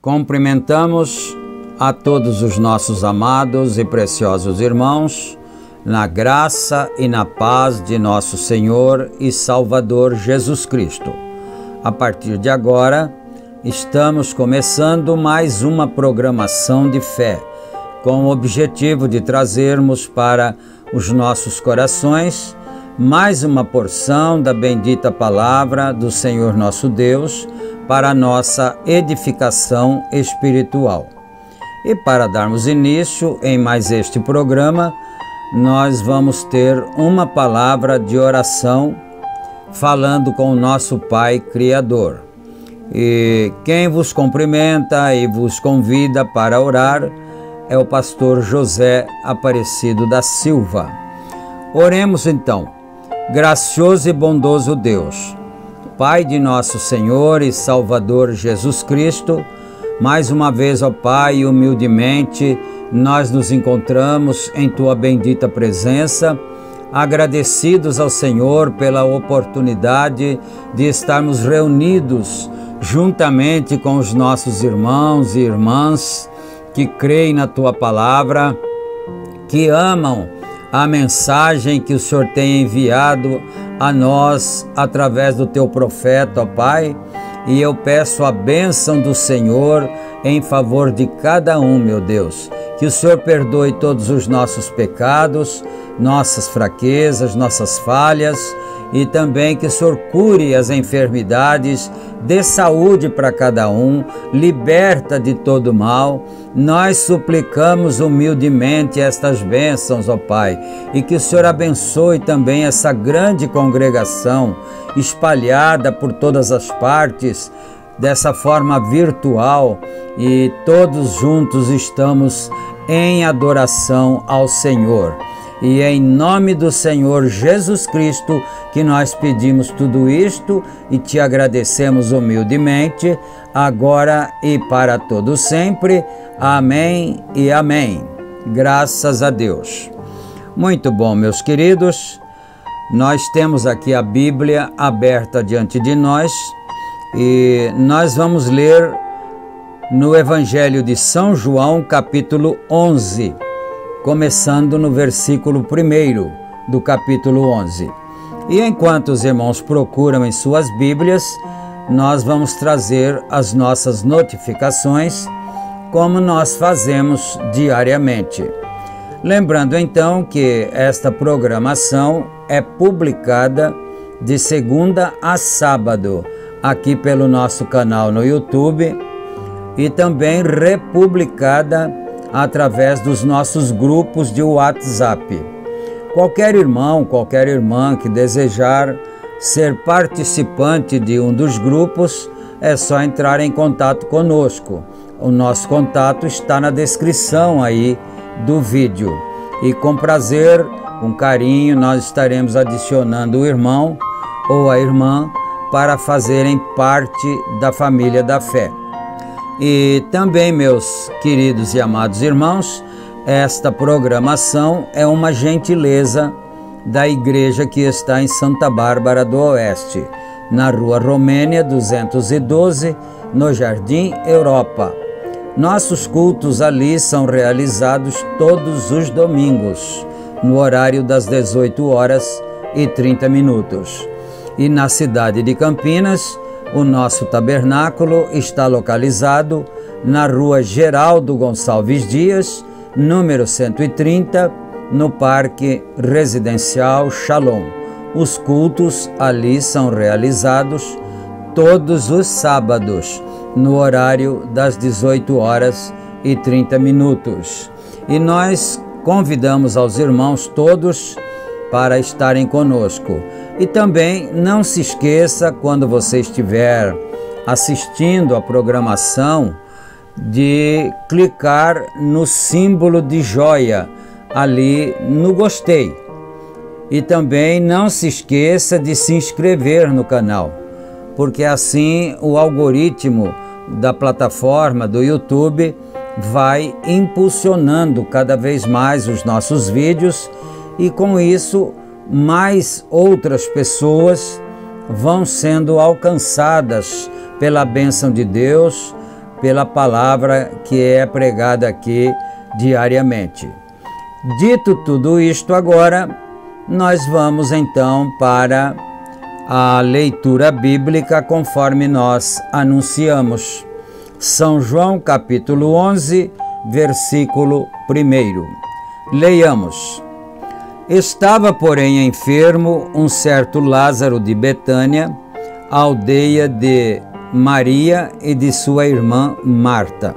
Cumprimentamos a todos os nossos amados e preciosos irmãos, na graça e na paz de nosso Senhor e Salvador Jesus Cristo. A partir de agora, estamos começando mais uma programação de fé, com o objetivo de trazermos para os nossos corações mais uma porção da bendita palavra do Senhor nosso Deus, para a nossa edificação espiritual. E para darmos início em mais este programa, nós vamos ter uma palavra de oração falando com o nosso Pai Criador. E quem vos cumprimenta e vos convida para orar é o pastor José Aparecido da Silva. Oremos então. Gracioso e bondoso Deus, Pai de nosso Senhor e Salvador Jesus Cristo, mais uma vez, ó Pai, humildemente, nós nos encontramos em Tua bendita presença, agradecidos ao Senhor pela oportunidade de estarmos reunidos juntamente com os nossos irmãos e irmãs que creem na Tua palavra, que amam a mensagem que o Senhor tem enviado a nós através do Teu profeta, ó Pai, e eu peço a bênção do Senhor em favor de cada um, meu Deus, que o Senhor perdoe todos os nossos pecados, nossas fraquezas, nossas falhas, e também que o Senhor cure as enfermidades, dê saúde para cada um, liberta de todo mal. Nós suplicamos humildemente estas bênçãos, ó Pai, e que o Senhor abençoe também essa grande congregação espalhada por todas as partes, dessa forma virtual, e todos juntos estamos em adoração ao Senhor. E é em nome do Senhor Jesus Cristo que nós pedimos tudo isto e te agradecemos humildemente, agora e para todo sempre. Amém e amém. Graças a Deus. Muito bom, meus queridos. Nós temos aqui a Bíblia aberta diante de nós e nós vamos ler no Evangelho de São João, capítulo 11. Começando no versículo 1 do capítulo 11. E enquanto os irmãos procuram em suas Bíblias, nós vamos trazer as nossas notificações, como nós fazemos diariamente. Lembrando então que esta programação é publicada de segunda a sábado, aqui pelo nosso canal no YouTube, e também republicada através dos nossos grupos de WhatsApp. Qualquer irmão, qualquer irmã que desejar ser participante de um dos grupos, é só entrar em contato conosco. O nosso contato está na descrição aí do vídeo. E com prazer, com carinho, nós estaremos adicionando o irmão ou a irmã para fazerem parte da família da fé. E também, meus queridos e amados irmãos, esta programação é uma gentileza da igreja que está em Santa Bárbara do Oeste, na Rua Romênia 212, no Jardim Europa. Nossos cultos ali são realizados todos os domingos, no horário das 18h30. E na cidade de Campinas, o nosso tabernáculo está localizado na Rua Geraldo Gonçalves Dias, número 130, no Parque Residencial Shalom. Os cultos ali são realizados todos os sábados, no horário das 18h30. E nós convidamos aos irmãos todos para estarem conosco. E também não se esqueça, quando você estiver assistindo a programação, de clicar no símbolo de joia ali no gostei. E também não se esqueça de se inscrever no canal, porque assim o algoritmo da plataforma do YouTube vai impulsionando cada vez mais os nossos vídeos, e com isso mais outras pessoas vão sendo alcançadas pela bênção de Deus, pela palavra que é pregada aqui diariamente. Dito tudo isto, agora nós vamos então para a leitura bíblica conforme nós anunciamos. São João capítulo 11, versículo 1. Leiamos. Estava, porém, enfermo um certo Lázaro de Betânia, aldeia de Maria e de sua irmã Marta.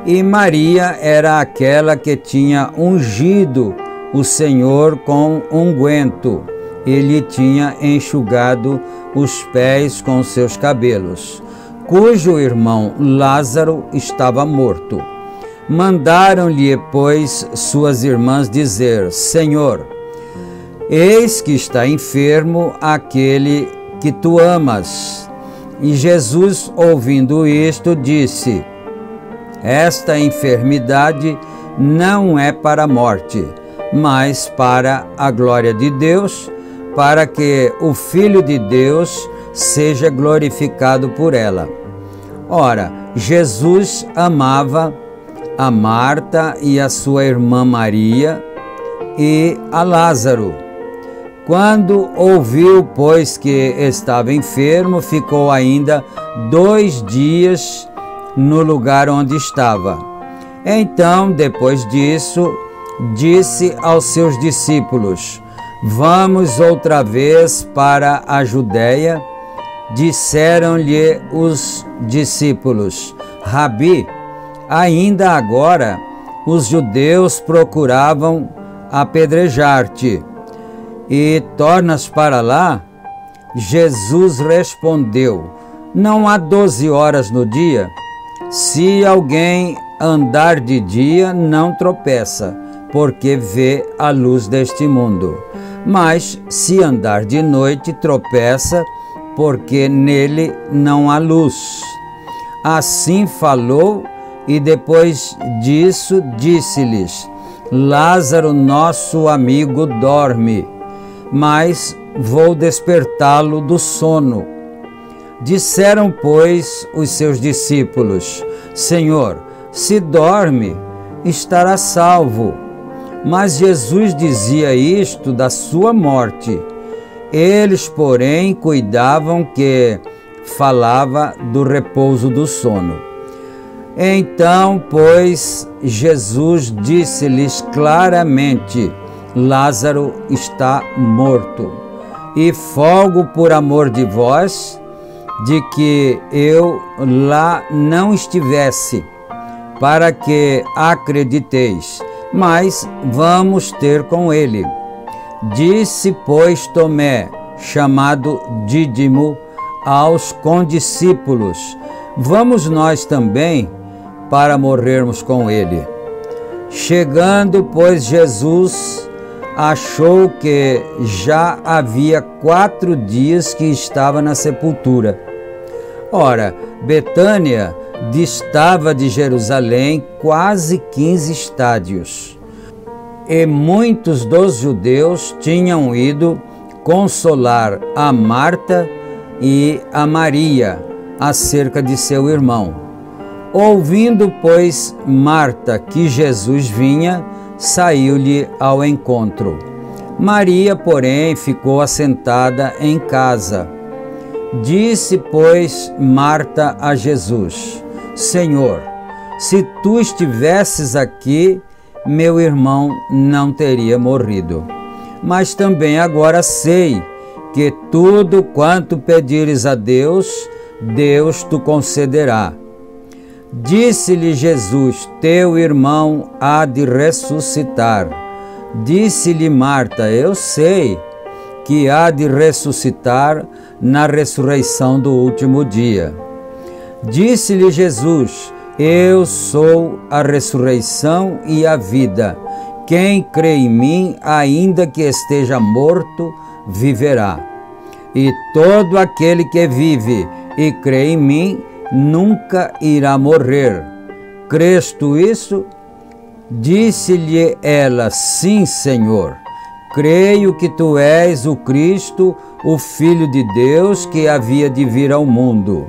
E Maria era aquela que tinha ungido o Senhor com unguento, e lhe tinha enxugado os pés com seus cabelos, cujo irmão Lázaro estava morto. Mandaram-lhe, pois, suas irmãs dizer: Senhor, eis que está enfermo aquele que tu amas. E Jesus, ouvindo isto, disse: Esta enfermidade não é para a morte, mas para a glória de Deus, para que o Filho de Deus seja glorificado por ela. Ora, Jesus amava a Marta e a sua irmã Maria e a Lázaro. Quando ouviu, pois, que estava enfermo, ficou ainda 2 dias no lugar onde estava. Então, depois disso, disse aos seus discípulos: Vamos outra vez para a Judéia. Disseram-lhe os discípulos: Rabi, ainda agora os judeus procuravam apedrejar-te, e tornas para lá? Jesus respondeu: Não há 12 horas no dia? Se alguém andar de dia, não tropeça, porque vê a luz deste mundo. Mas se andar de noite, tropeça, porque nele não há luz. Assim falou, e depois disso disse-lhes: Lázaro, nosso amigo, dorme, mas vou despertá-lo do sono. Disseram, pois, os seus discípulos: Senhor, se dorme, estará salvo. Mas Jesus dizia isto da sua morte. Eles, porém, cuidavam que falava do repouso do sono. Então, pois, Jesus disse-lhes claramente: Lázaro está morto, e folgo por amor de vós, de que eu lá não estivesse, para que acrediteis, mas vamos ter com ele. Disse, pois, Tomé, chamado Dídimo, aos condiscípulos: Vamos nós também para morrermos com ele. Chegando, pois, Jesus achou que já havia 4 dias que estava na sepultura. Ora, Betânia distava de Jerusalém quase 15 estádios, e muitos dos judeus tinham ido consolar a Marta e a Maria acerca de seu irmão. Ouvindo, pois, Marta que Jesus vinha, saiu-lhe ao encontro. Maria, porém, ficou assentada em casa. Disse, pois, Marta a Jesus: Senhor, se tu estivesses aqui, meu irmão não teria morrido. Mas também agora sei que tudo quanto pedires a Deus, Deus te concederá. Disse-lhe Jesus: Teu irmão há de ressuscitar. Disse-lhe Marta: Eu sei que há de ressuscitar na ressurreição do último dia. Disse-lhe Jesus: Eu sou a ressurreição e a vida. Quem crê em mim, ainda que esteja morto, viverá. E todo aquele que vive e crê em mim, nunca irá morrer. Crês tu isso? Disse-lhe ela: Sim, Senhor. Creio que tu és o Cristo, o Filho de Deus, que havia de vir ao mundo.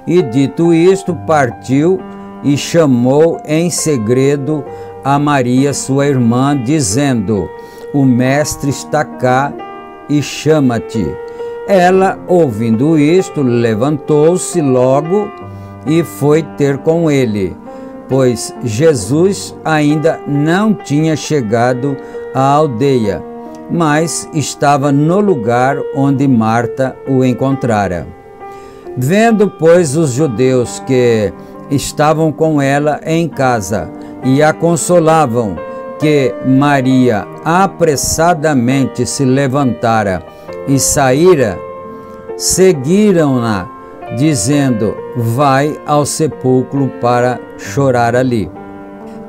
E dito isto, partiu e chamou em segredo a Maria, sua irmã, dizendo: O Mestre está cá e chama-te. Ela, ouvindo isto, levantou-se logo e foi ter com ele, pois Jesus ainda não tinha chegado à aldeia, mas estava no lugar onde Marta o encontrara. Vendo, pois, os judeus que estavam com ela em casa e a consolavam, que Maria apressadamente se levantara e saíra, seguiram-na, dizendo: Vai ao sepulcro para chorar ali.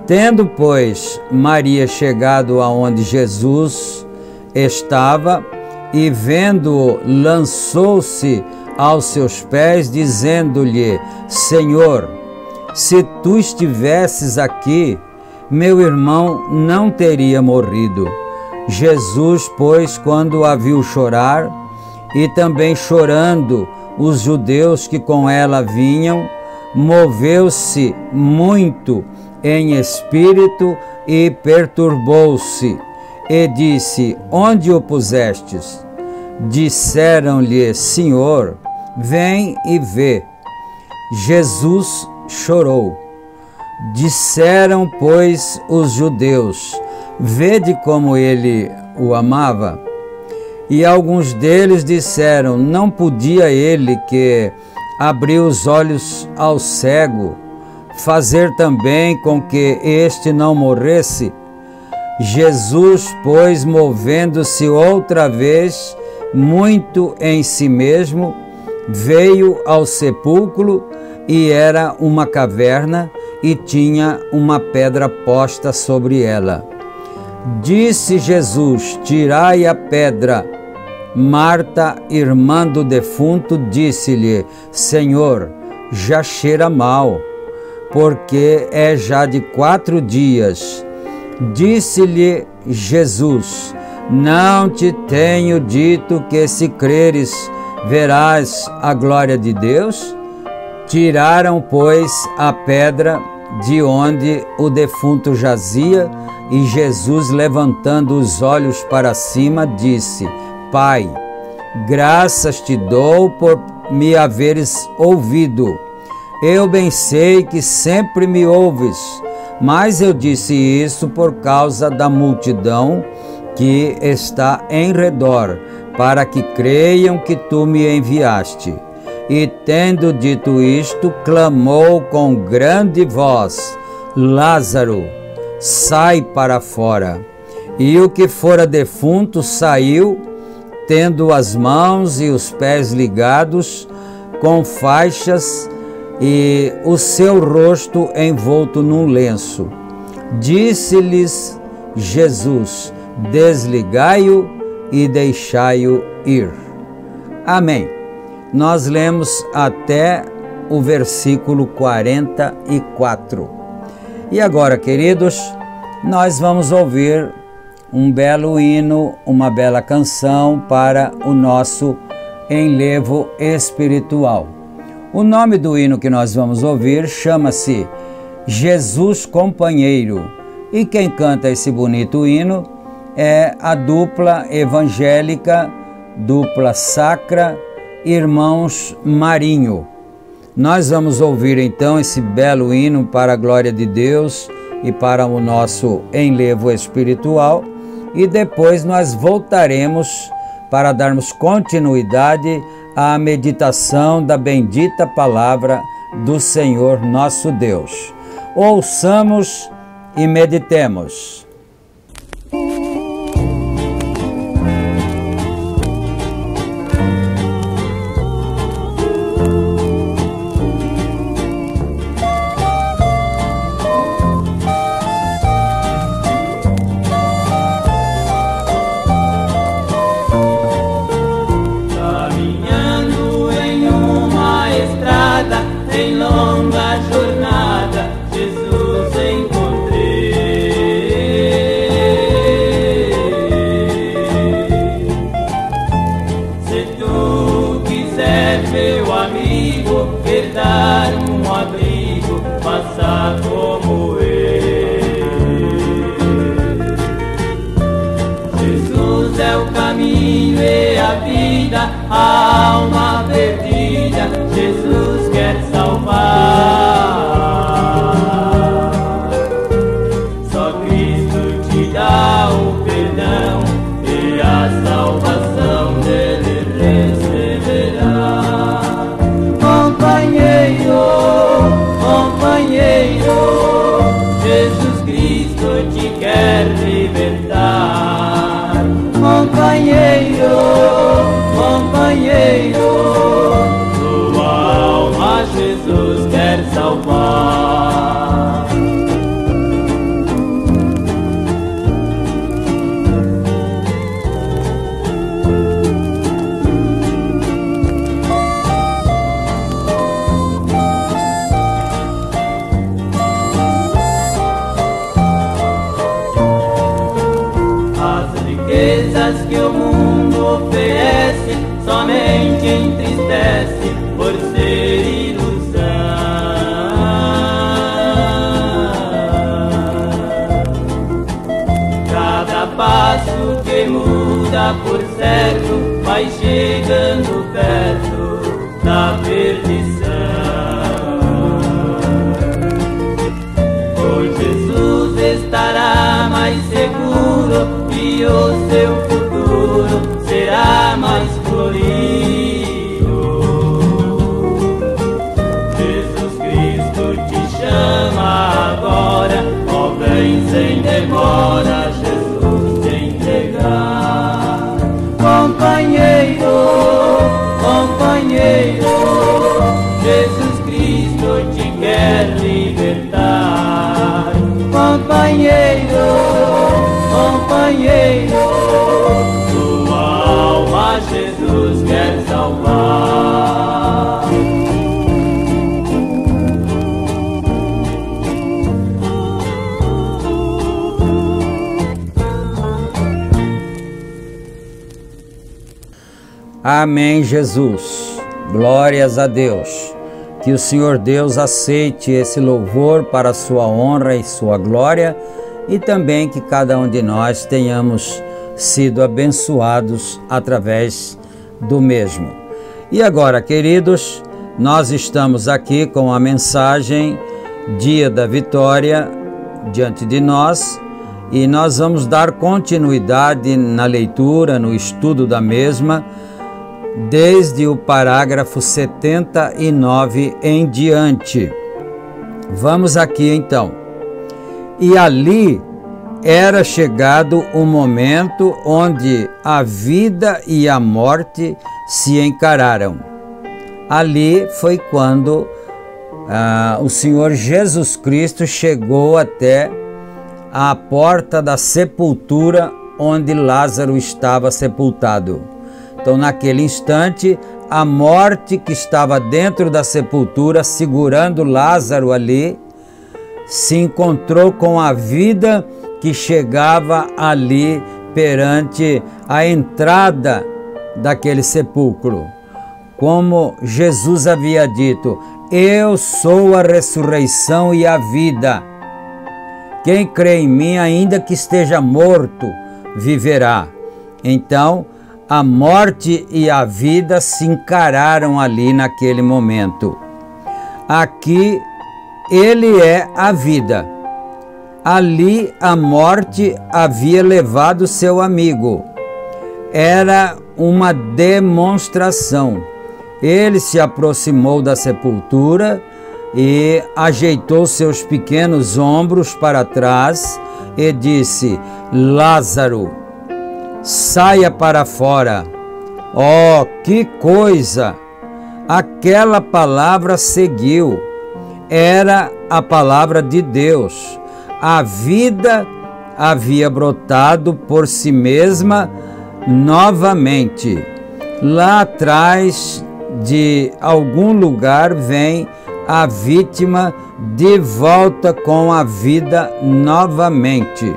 Tendo, pois, Maria chegado aonde Jesus estava, e vendo-o, lançou-se aos seus pés, dizendo-lhe: Senhor, se tu estivesses aqui, meu irmão não teria morrido. Jesus, pois, quando a viu chorar, e também chorando os judeus que com ela vinham, moveu-se muito em espírito e perturbou-se, e disse: Onde o pusestes? Disseram-lhe: Senhor, vem e vê. Jesus chorou. Disseram, pois, os judeus: Vede como ele o amava. E alguns deles disseram: não podia ele que abriu os olhos ao cego fazer também com que este não morresse? Jesus, pois, movendo-se outra vez muito em si mesmo, veio ao sepulcro, e era uma caverna, e tinha uma pedra posta sobre ela. Disse Jesus: tirai a pedra. Marta, irmã do defunto, disse-lhe: Senhor, já cheira mal, porque é já de 4 dias. Disse-lhe Jesus: não te tenho dito que, se creres, verás a glória de Deus? Tiraram, pois, a pedra de onde o defunto jazia, e Jesus, levantando os olhos para cima, disse: Pai, graças te dou por me haveres ouvido. Eu bem sei que sempre me ouves, mas eu disse isso por causa da multidão que está em redor, para que creiam que tu me enviaste. E tendo dito isto, clamou com grande voz: Lázaro, sai para fora. E o que fora defunto saiu, tendo as mãos e os pés ligados com faixas, e o seu rosto envolto num lenço. Disse-lhes Jesus: desligai-o e deixai-o ir. Amém. Nós lemos até o versículo 44. E agora, queridos, nós vamos ouvir um belo hino, uma bela canção para o nosso enlevo espiritual. O nome do hino que nós vamos ouvir chama-se Jesus Companheiro, e quem canta esse bonito hino é a dupla evangélica, dupla sacra, Irmãos Marinho. Nós vamos ouvir então esse belo hino para a glória de Deus e para o nosso enlevo espiritual, e depois nós voltaremos para darmos continuidade à meditação da bendita palavra do Senhor nosso Deus. Ouçamos e meditemos. A alma perdida, Jesus quer salvar. Só Cristo te dá o perdão e a salvação dele receberá. Companheiro, companheiro, Jesus Cristo te quer libertar. Companheiro, companheiro, tua alma Jesus quer salvar. As riquezas que o mundo oferece somente entristece por ser ilusão. Cada passo que muda, por certo, vai chegando perto da perdição. Com Jesus estará mais seguro e o seu futuro será sem demora Jesus te entregar. Companheiro, companheiro, Jesus Cristo te quer libertar. Companheiro, companheiro, tua alma Jesus quer salvar. Amém, Jesus. Glórias a Deus. Que o Senhor Deus aceite esse louvor para a sua honra e sua glória, e também que cada um de nós tenhamos sido abençoados através do mesmo. E agora, queridos, nós estamos aqui com a mensagem Dia da Vitória diante de nós, e nós vamos dar continuidade na leitura, no estudo da mesma, desde o parágrafo 79 em diante. Vamos aqui então. E ali era chegado o momento onde a vida e a morte se encararam. Ali foi quando o Senhor Jesus Cristo chegou até a porta da sepultura onde Lázaro estava sepultado. Então, naquele instante, a morte que estava dentro da sepultura, segurando Lázaro ali, se encontrou com a vida que chegava ali perante a entrada daquele sepulcro. Como Jesus havia dito: eu sou a ressurreição e a vida. Quem crê em mim, ainda que esteja morto, viverá. Então, a morte e a vida se encararam ali naquele momento. Aqui ele é a vida. Ali a morte havia levado seu amigo. Era uma demonstração. Ele se aproximou da sepultura e ajeitou seus pequenos ombros para trás e disse: Lázaro, saia para fora. Oh, que coisa! Aquela palavra seguiu. Era a palavra de Deus. A vida havia brotado por si mesma novamente. Lá atrás de algum lugar vem a vítima de volta com a vida novamente.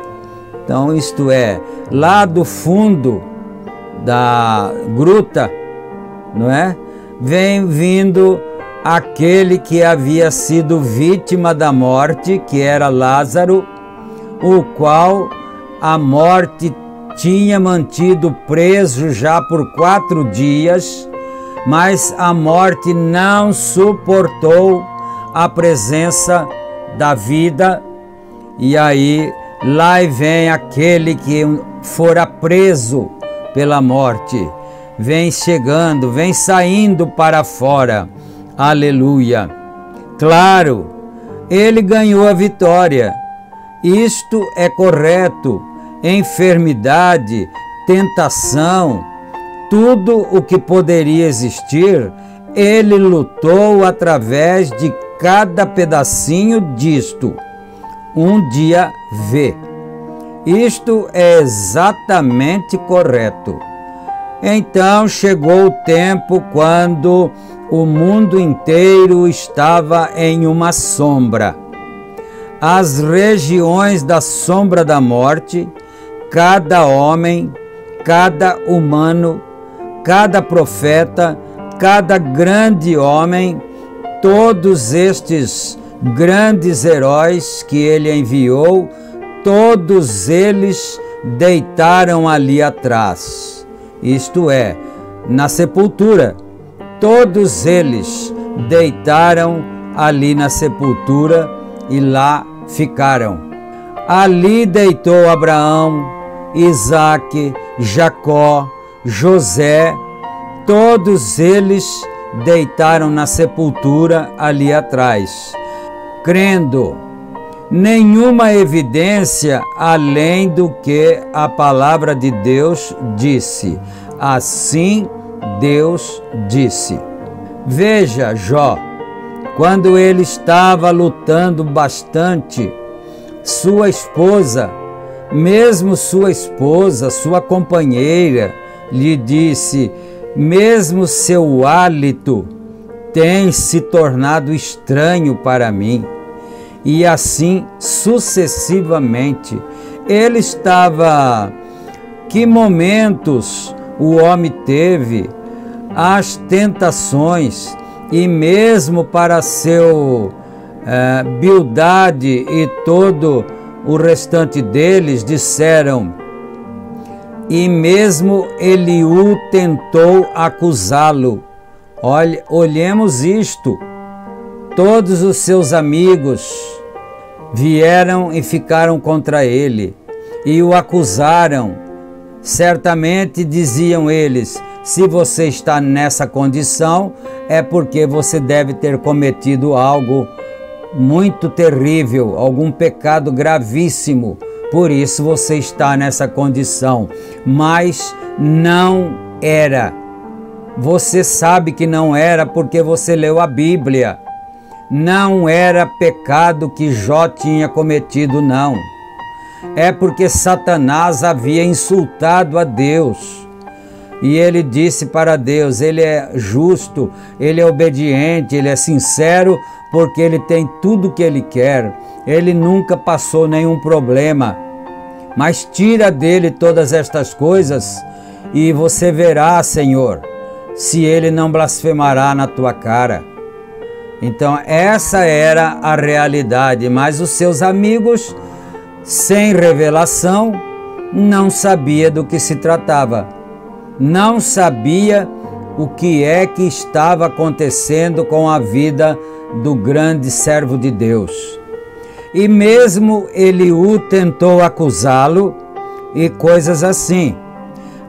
Então, isto é, lá do fundo da gruta, não é? Vem vindo aquele que havia sido vítima da morte, que era Lázaro, o qual a morte tinha mantido preso já por 4 dias, mas a morte não suportou a presença da vida, e aí lá vem aquele que fora preso pela morte, vem chegando, vem saindo para fora. Aleluia! Claro, ele ganhou a vitória. Isto é correto. Enfermidade, tentação, tudo o que poderia existir, ele lutou através de cada pedacinho disto. Um dia vê. Isto é exatamente correto. Então chegou o tempo quando o mundo inteiro estava em uma sombra. As regiões da sombra da morte, cada homem, cada humano, cada profeta, cada grande homem, todos estes grandes heróis que ele enviou, todos eles deitaram ali atrás. Isto é, na sepultura. Todos eles deitaram ali na sepultura e lá ficaram. Ali deitou Abraão, Isaque, Jacó, José, todos eles deitaram na sepultura ali atrás, crendo nenhuma evidência além do que a palavra de Deus disse. Assim Deus disse. Veja Jó, quando ele estava lutando bastante, sua esposa, sua companheira, lhe disse: mesmo seu hálito tem se tornado estranho para mim. E assim sucessivamente. Ele estava... Que momentos o homem teve, as tentações, e mesmo para seu Bildade e todo o restante deles disseram, e mesmo Eliú tentou acusá-lo. Olhemos isto. Todos os seus amigos vieram e ficaram contra ele e o acusaram. Certamente diziam eles: se você está nessa condição, é porque você deve ter cometido algo muito terrível, algum pecado gravíssimo. Por isso você está nessa condição. Mas não era. Você sabe que não era porque você leu a Bíblia. Não era pecado que Jó tinha cometido, não. É porque Satanás havia insultado a Deus. E ele disse para Deus: ele é justo, ele é obediente, ele é sincero, porque ele tem tudo o que ele quer. Ele nunca passou nenhum problema. Mas tira dele todas estas coisas e você verá, Senhor, se ele não blasfemará na tua cara. Então essa era a realidade, mas os seus amigos, sem revelação, não sabia do que se tratava. Não sabia o que é que estava acontecendo com a vida do grande servo de Deus. E mesmo Eliú tentou acusá-lo e coisas assim,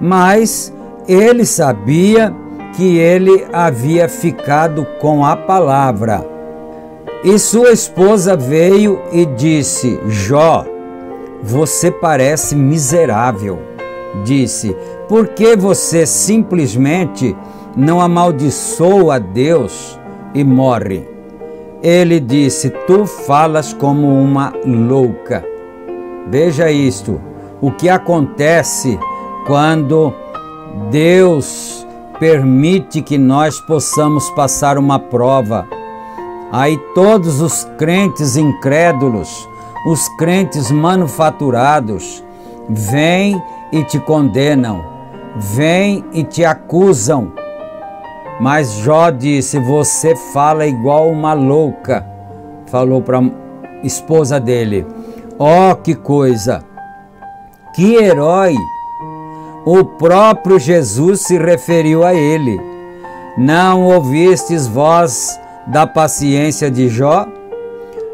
mas ele sabia que ele havia ficado com a palavra. E sua esposa veio e disse: Jó, você parece miserável. Disse: por que você simplesmente não amaldiçoa a Deus e morre? Ele disse: tu falas como uma louca. Veja isto, o que acontece quando Deus permite que nós possamos passar uma prova. Aí todos os crentes incrédulos, os crentes manufaturados, vêm e te condenam, vêm e te acusam. Mas Jó disse: você fala igual uma louca. Falou para a esposa dele. Oh, que coisa! Que herói! O próprio Jesus se referiu a ele. Não ouvistes voz da paciência de Jó?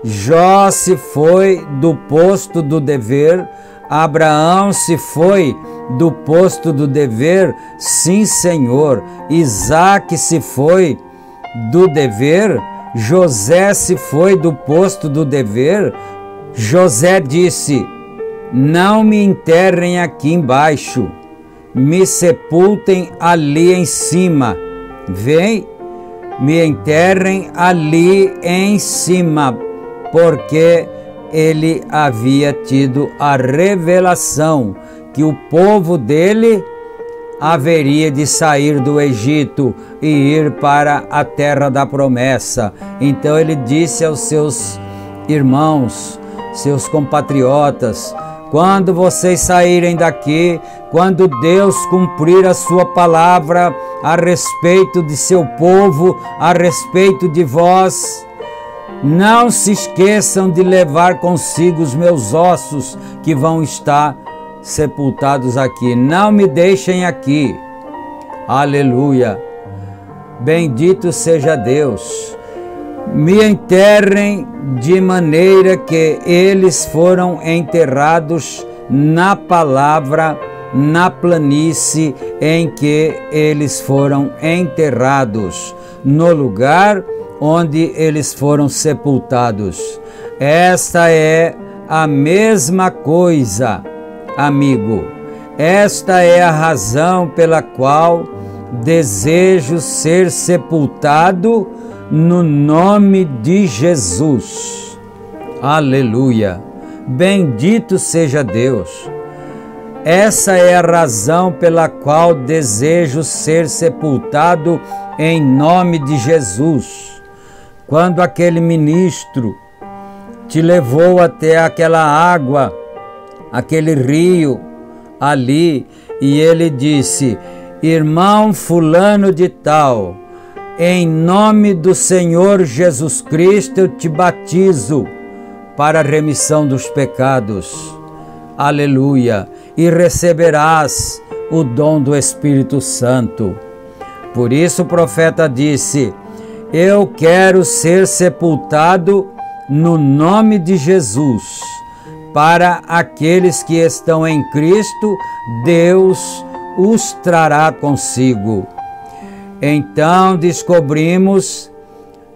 Jó se foi do posto do dever, Abraão se foi do posto do dever, sim, Senhor. Isaque se foi do dever, José se foi do posto do dever. José disse: não me enterrem aqui embaixo, me sepultem ali em cima. Vem, me enterrem ali em cima, porque ele havia tido a revelação que o povo dele haveria de sair do Egito e ir para a terra da promessa. Então ele disse aos seus irmãos, seus compatriotas: quando vocês saírem daqui, quando Deus cumprir a sua palavra a respeito de seu povo, a respeito de vós, não se esqueçam de levar consigo os meus ossos que vão estar sepultados aqui. Não me deixem aqui. Aleluia. Bendito seja Deus. Me enterrem de maneira que eles foram enterrados na palavra, na planície em que eles foram enterrados, no lugar onde eles foram sepultados. Esta é a mesma coisa, amigo. Esta é a razão pela qual desejo ser sepultado no nome de Jesus. Aleluia! Bendito seja Deus! Essa é a razão pela qual desejo ser sepultado em nome de Jesus. Quando aquele ministro te levou até aquela água, aquele rio ali, e ele disse: irmão fulano de tal, em nome do Senhor Jesus Cristo eu te batizo para a remissão dos pecados. Aleluia! E receberás o dom do Espírito Santo. Por isso o profeta disse: eu quero ser sepultado no nome de Jesus. Para aqueles que estão em Cristo, Deus os trará consigo. Então descobrimos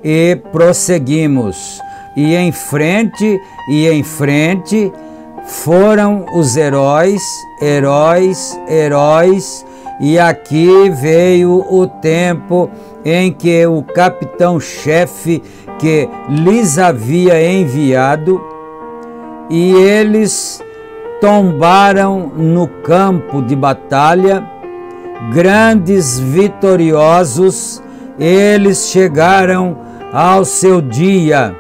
e prosseguimos, e em frente foram os heróis, e aqui veio o tempo em que o capitão-chefe que lhes havia enviado, e eles tombaram no campo de batalha, grandes vitoriosos, eles chegaram ao seu dia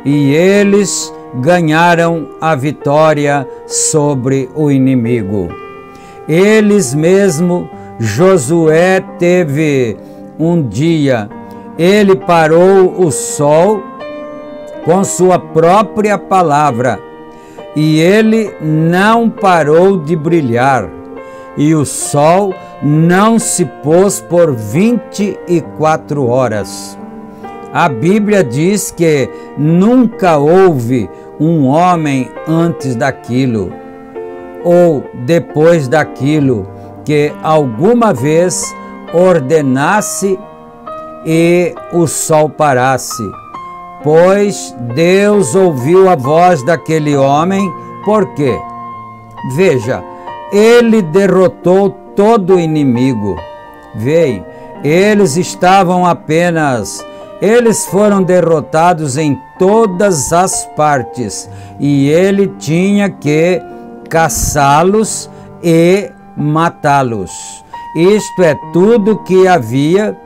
e eles ganharam a vitória sobre o inimigo. Eles mesmo, Josué teve um dia, ele parou o sol com sua própria palavra, e ele não parou de brilhar, e o sol não se pôs por 24 horas. A Bíblia diz que nunca houve um homem antes daquilo, ou depois daquilo, que alguma vez ordenasse e o sol parasse. Pois Deus ouviu a voz daquele homem. Por quê? Veja, ele derrotou todo o inimigo. Veja, eles foram derrotados em todas as partes, e ele tinha que caçá-los e matá-los. Isto é tudo que havia,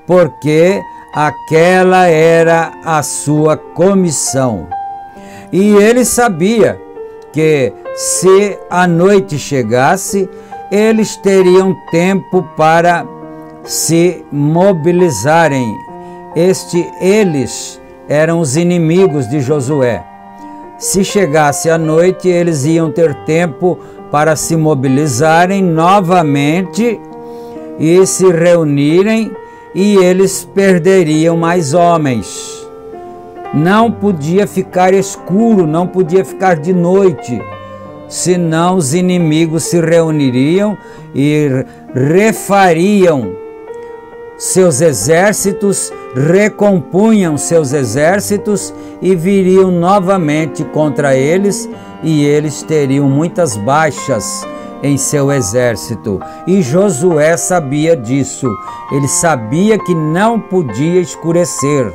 porque aquela era a sua comissão. E ele sabia que se a noite chegasse, eles teriam tempo para se mobilizarem. Eles eram os inimigos de Josué. Se chegasse a noite, eles iam ter tempo para se mobilizarem novamente e se reunirem, e eles perderiam mais homens. Não podia ficar escuro, não podia ficar de noite, senão os inimigos se reuniriam e refariam seus exércitos, recompunham seus exércitos e viriam novamente contra eles, e eles teriam muitas baixas em seu exército. E Josué sabia disso. Ele sabia que não podia escurecer.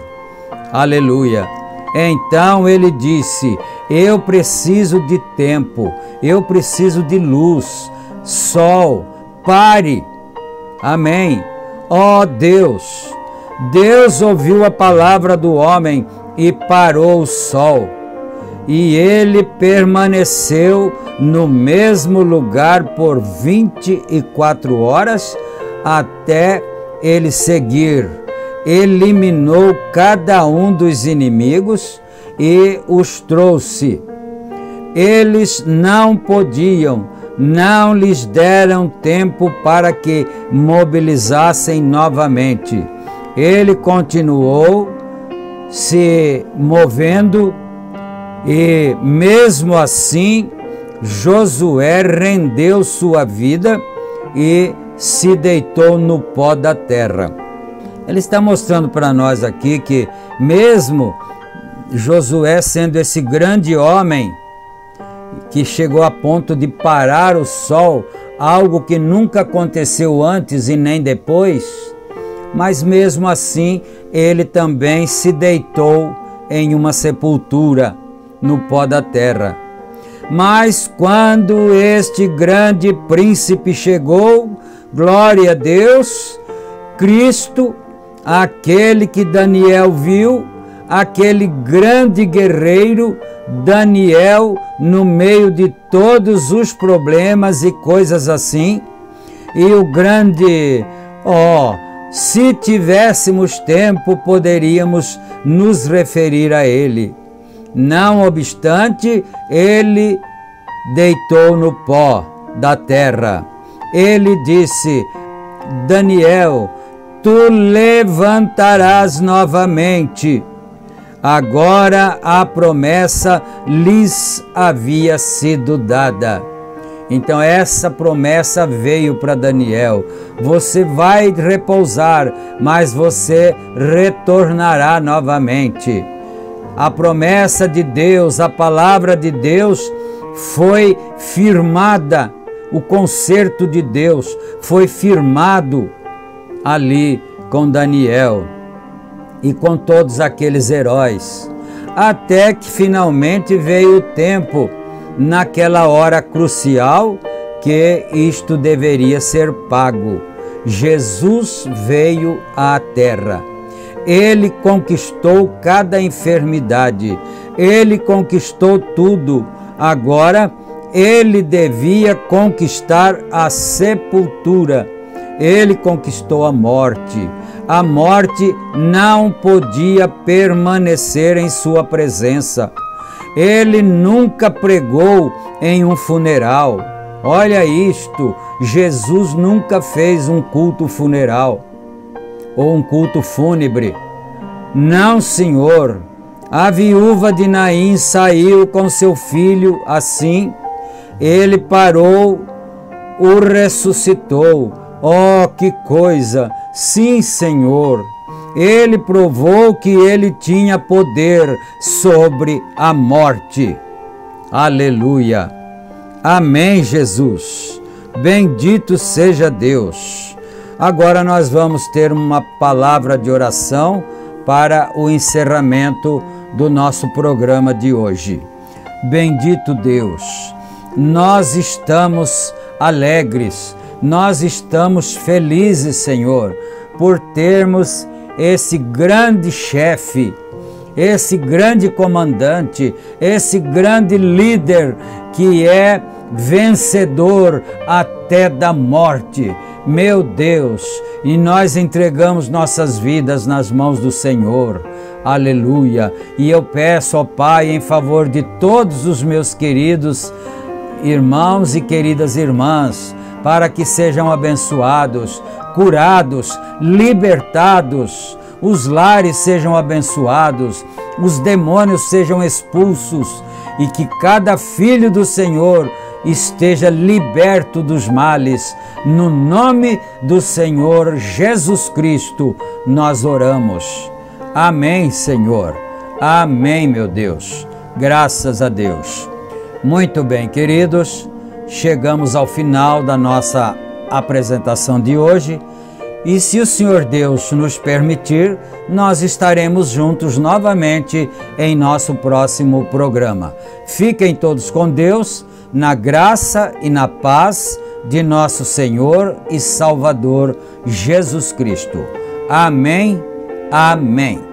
Aleluia! Então ele disse: eu preciso de tempo, eu preciso de luz. Sol, pare. Amém. Ó Deus! Deus ouviu a palavra do homem e parou o sol. E ele permaneceu no mesmo lugar por 24 horas até ele seguir. Eliminou cada um dos inimigos e os trouxe. Eles não podiam, não lhes deram tempo para que mobilizassem novamente. Ele continuou se movendo, e mesmo assim Josué rendeu sua vida e se deitou no pó da terra. Ele está mostrando para nós aqui que mesmo Josué, sendo esse grande homem que chegou a ponto de parar o sol, algo que nunca aconteceu antes e nem depois, mas mesmo assim ele também se deitou em uma sepultura no pó da terra. Mas quando este grande príncipe chegou, glória a Deus, Cristo, aquele que Daniel viu, aquele grande guerreiro, Daniel, no meio de todos os problemas e coisas assim, e o grande, se tivéssemos tempo, poderíamos nos referir a ele. Não obstante, ele deitou no pó da terra. Ele disse: Daniel, tu levantarás novamente. Agora a promessa lhes havia sido dada. Então essa promessa veio para Daniel. Você vai repousar, mas você retornará novamente. A promessa de Deus, a palavra de Deus foi firmada. O concerto de Deus foi firmado ali com Daniel e com todos aqueles heróis, até que finalmente veio o tempo, naquela hora crucial, que isto deveria ser pago. Jesus veio à terra. Ele conquistou cada enfermidade, ele conquistou tudo. Agora, ele devia conquistar a sepultura. Ele conquistou a morte. A morte não podia permanecer em sua presença. Ele nunca pregou em um funeral. Olha isto, Jesus nunca fez um culto funeral ou um culto fúnebre. Não, Senhor. A viúva de Naim saiu com seu filho assim. Ele parou, o ressuscitou. Oh, que coisa! Sim, Senhor. Ele provou que ele tinha poder sobre a morte. Aleluia. Amém, Jesus. Bendito seja Deus. Agora nós vamos ter uma palavra de oração para o encerramento do nosso programa de hoje. Bendito Deus, nós estamos alegres, nós estamos felizes, Senhor, por termos esse grande chefe, esse grande comandante, esse grande líder que é vencedor até da morte. Meu Deus, e nós entregamos nossas vidas nas mãos do Senhor. Aleluia. E eu peço ao Pai, em favor de todos os meus queridos irmãos e queridas irmãs, para que sejam abençoados, curados, libertados, os lares sejam abençoados, os demônios sejam expulsos e que cada filho do Senhor esteja liberto dos males. No nome do Senhor Jesus Cristo, nós oramos. Amém, Senhor. Amém, meu Deus. Graças a Deus. Muito bem, queridos, chegamos ao final da nossa apresentação de hoje e, se o Senhor Deus nos permitir, nós estaremos juntos novamente em nosso próximo programa. Fiquem todos com Deus, na graça e na paz de nosso Senhor e Salvador Jesus Cristo. Amém. Amém.